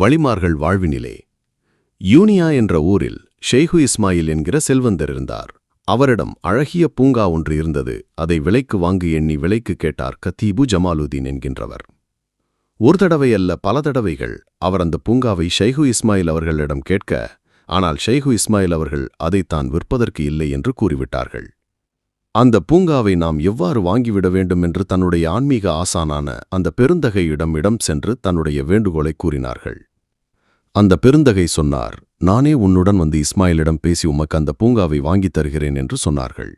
வழிமார்கள் வாழ்வினிலே. யூனியா என்ற ஊரில் ஷேகு இஸ்மாயில் என்கிற செல்வந்தர் இருந்தார். அவரிடம் அழகிய பூங்கா ஒன்று இருந்தது. அதை விலைக்கு வாங்கி எண்ணி விலைக்கு கேட்டார் கத்தீபு ஜமாலுதீன் என்கின்றவர். ஒரு தடவை அல்ல, பல தடவைகள் அவர் அந்த பூங்காவை ஷேகு இஸ்மாயில் அவர்களிடம் கேட்க, ஆனால் ஷேகு இஸ்மாயில் அவர்கள் அதைத்தான் விற்பதற்கு இல்லை என்று கூறிவிட்டார்கள். அந்த பூங்காவை நாம் எவ்வாறு வாங்கிவிட வேண்டும் என்று தன்னுடைய ஆன்மீக ஆசானான அந்த பெருந்தகையிடம் சென்று தன்னுடைய வேண்டுகோளை கூறினார்கள். அந்த பெருந்தகை சொன்னார், நானே உன்னுடன் வந்து இஸ்மாயிலிடம் பேசி உமக்கு அந்த பூங்காவை வாங்கித் தருகிறேன் என்று சொன்னார்கள்.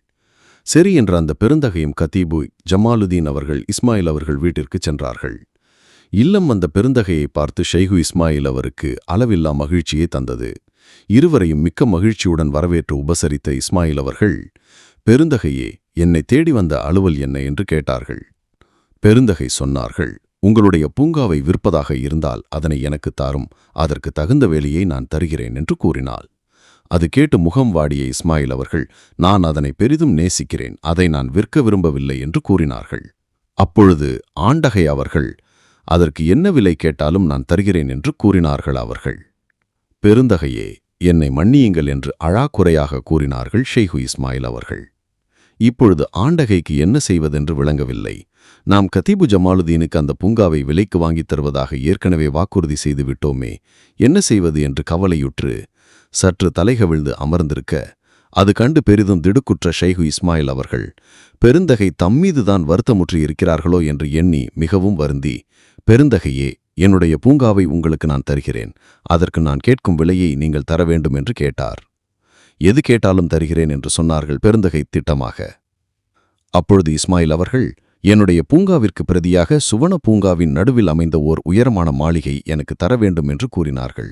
சரி என்ற அந்த பெருந்தகையும் கத்தீபு ஜமாலுதீன் அவர்கள் இஸ்மாயில் அவர்கள் வீட்டிற்குச் சென்றார்கள். இல்லம் அந்த பெருந்தகையை பார்த்து ஷேகு இஸ்மாயில் அவருக்கு அளவில்லா மகிழ்ச்சியை தந்தது. இருவரையும் மிக்க மகிழ்ச்சியுடன் வரவேற்று உபசரித்த இஸ்மாயில் அவர்கள், பெருந்தகையே, என்னை தேடி வந்த அலுவல் என்ன என்று கேட்டார்கள். பெருந்தகை சொன்னார்கள், உங்களுடைய பூங்காவை விற்பதாக இருந்தால் அதனை எனக்கு தாரும், அதற்கு தகுந்த வேலையை நான் தருகிறேன் என்று கூறினாள். அது கேட்டு முகம் வாடிய இஸ்மாயில் அவர்கள், நான் அதனை பெரிதும் நேசிக்கிறேன், அதை நான் விற்க விரும்பவில்லை என்று கூறினார்கள். அப்பொழுது ஆண்டகை அவர்கள், அதற்கு என்ன விலை கேட்டாலும் நான் தருகிறேன் என்று கூறினார்கள். அவர்கள், பெருந்தகையே, என்னை மன்னியுங்கள் என்று அழாக்குறையாக கூறினார்கள் ஷேகு இஸ்மாயில் அவர்கள். இப்பொழுது ஆண்டகைக்கு என்ன செய்வதென்று விளங்கவில்லை. நாம் கத்தீபு ஜமாலுதீனுக்கு அந்த பூங்காவை விலைக்கு வாங்கித் தருவதாக ஏற்கனவே வாக்குறுதி செய்து விட்டோமே, என்ன செய்வது என்று கவலையுற்று சற்று தலைகவிழ்ந்து அமர்ந்திருக்க, அது கண்டு பெரிதும் திடுக்குற்ற ஷேகு இஸ்மாயில் அவர்கள், பெருந்தகை தம்மீதுதான் வருத்தமுற்றி இருக்கிறார்களோ என்று எண்ணி மிகவும் வருந்தி, பெருந்தகையே, என்னுடைய பூங்காவை உங்களுக்கு நான் தருகிறேன், அதற்கு நான் கேட்கும் விலையை நீங்கள் தர வேண்டும் என்று கேட்டார். எது கேட்டாலும் தருகிறேன் என்று சொன்னார்கள் பெருந்தகை திட்டமாக. அப்பொழுது இஸ்மாயில் அவர்கள், என்னுடைய பூங்காவிற்கு பிரதியாக சுவன பூங்காவின் நடுவில் அமைந்த ஓர் உயரமான மாளிகை எனக்கு தர வேண்டும் என்று கூறினார்கள்.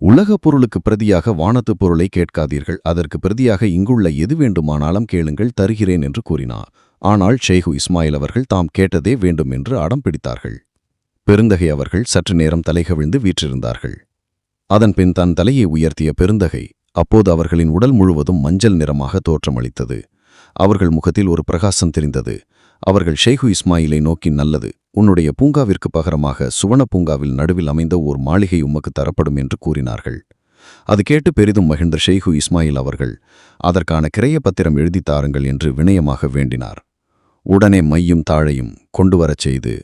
உலகப் பொருளுக்கு பிரதியாக வானத்துப் பொருளை கேட்காதீர்கள், அதற்கு பிரதியாக இங்குள்ள எது வேண்டுமானாலும் கேளுங்கள், தருகிறேன் என்று கூறினார். ஆனால் ஷேகு இஸ்மாயில் அவர்கள் தாம் கேட்டதே வேண்டும் என்று அடம் பிடித்தார்கள். பெருந்தகை அவர்கள் சற்று நேரம் தலைகவிழ்ந்து வீற்றிருந்தார்கள். அதன்பின் தன் தலையை உயர்த்திய பெருந்தகை, அப்போது அவர்களின் உடல் முழுவதும் மஞ்சள் நிறமாக தோற்றமளித்தது. அவர்கள் முகத்தில் ஒரு பிரகாசம் தெரிந்தது. அவர்கள் ஷேகு இஸ்மாயிலை நோக்கி, நல்லது, உன்னுடைய பூங்காவிற்கு பகரமாக சுவன பூங்காவில் நடுவில் அமைந்த ஓர் மாளிகை உமக்கு தரப்படும் என்று கூறினார்கள். அது கேட்டு பெரிதும் மகிழ்ந்த ஷேகு இஸ்மாயில் அவர்கள், அதற்கான கிரைய பத்திரம் எழுதித் தாருங்கள் என்று வினயமாக வேண்டினார். உடனே மையும் தாழையும் கொண்டுவரச் செய்து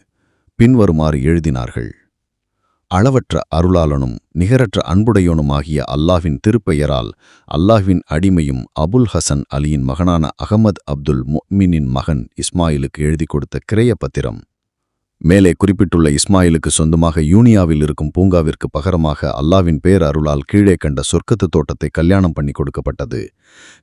பின்வருமாறு எழுதினார்கள். அளவற்ற அருளாளனும் நிகரற்ற அன்புடையோனுமாகிய அல்லாஹ்வின் திருப்பெயரால் அல்லாஹ்வின் அடிமையும் அபுல் ஹசன் அலியின் மகனான அகமது அப்துல் முஃமினின் மகன் இஸ்மாயிலுக்கு எழுதி கொடுத்த கிரைய பத்திரம். மேலே குறிப்பிட்டுள்ள இஸ்மாயிலுக்கு சொந்தமாக யூனியாவில் இருக்கும் பூங்காவிற்கு பகரமாக அல்லாஹ்வின் பேர் அருளால் கீழே கண்ட சொர்க்கத்து தோட்டத்தை கல்யாணம் பண்ணி கொடுக்கப்பட்டது.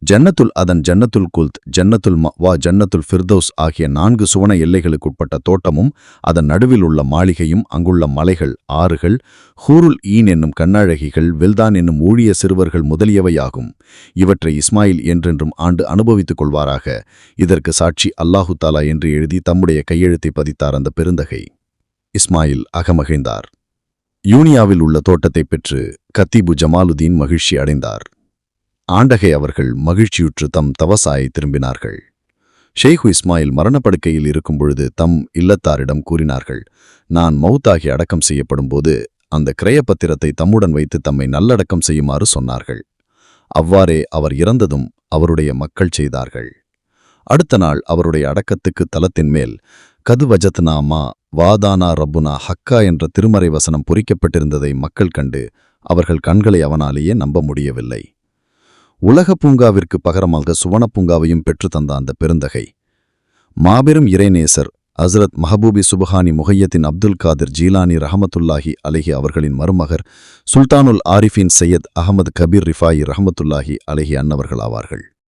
ஜன்னத்துல் அதன், ஜன்னத்துல் குல்த், ஜன்னத்துல் மவா, ஜன்னத்துல் ஃபிர்தௌஸ் ஆகிய 4 சுவன எல்லைகளுக்குட்பட்ட தோட்டமும் அதன் நடுவில் உள்ள மாளிகையும் அங்குள்ள மலைகள், ஆறுகள், ஹூருல் ஈன் என்னும் கண்ணழகிகள், வில்தான் என்னும் ஊழிய சிறுவர்கள் முதலியவையாகும். இவற்றை இஸ்மாயில் என்றென்றும் ஆண்டு அனுபவித்துக் கொள்வாராக. இதற்கு சாட்சி அல்லாஹு தாலா என்று எழுதி தம்முடைய கையெழுத்தை பதித்தார் அந்த பெருந்தகை. இஸ்மாயில் அகமகிழ்ந்தார். யூனியாவில் உள்ள தோட்டத்தை பெற்று கத்தீபு ஜமாலுதீன் மகிழ்ச்சி அடைந்தார். ஆண்டகை அவர்கள் மகிழ்ச்சியுற்று தம் தவசாயை திரும்பினார்கள். ஷேகு இஸ்மாயில் மரணப்படுக்கையில் இருக்கும் பொழுது தம் இல்லத்தாரிடம் கூறினார்கள், நான் மௌத்தாகி அடக்கம் செய்யப்படும் போது அந்த கிரயப்பத்திரத்தை தம்முடன் வைத்து தம்மை நல்லடக்கம் செய்யுமாறு சொன்னார்கள். அவ்வாறே அவர் இறந்ததும் அவருடைய மக்கள் செய்தார்கள். அடுத்த நாள் அவருடைய அடக்கத்துக்கு தலத்தின் மேல் கதுவஜத்னாமா வாதானா ரப்புனா ஹக்கா என்ற திருமறை வசனம் பொறிக்கப்பட்டிருந்ததை மக்கள் கண்டு அவர்கள் கண்களை அவனாலேயே நம்ப முடியவில்லை. உலக பூங்காவிற்கு பகரமாக சுவன பூங்காவையும் பெற்று தந்த அந்த பெருந்தகை மாபெரும் இறைநேசர் ஹஸ்ரத் மஹபூபி சுபஹானி முஹையத்தின் அப்துல் காதிர் ஜீலானி ரஹமத்துல்லாஹி அலைஹி அவர்களின் மருமகர் சுல்தானுல் ஆரிஃபின் சையத் அஹமது கபீர் ரிஃபாயி ரஹமத்துல்லாஹி அலைஹி அன்னவர்கள் ஆவார்கள்.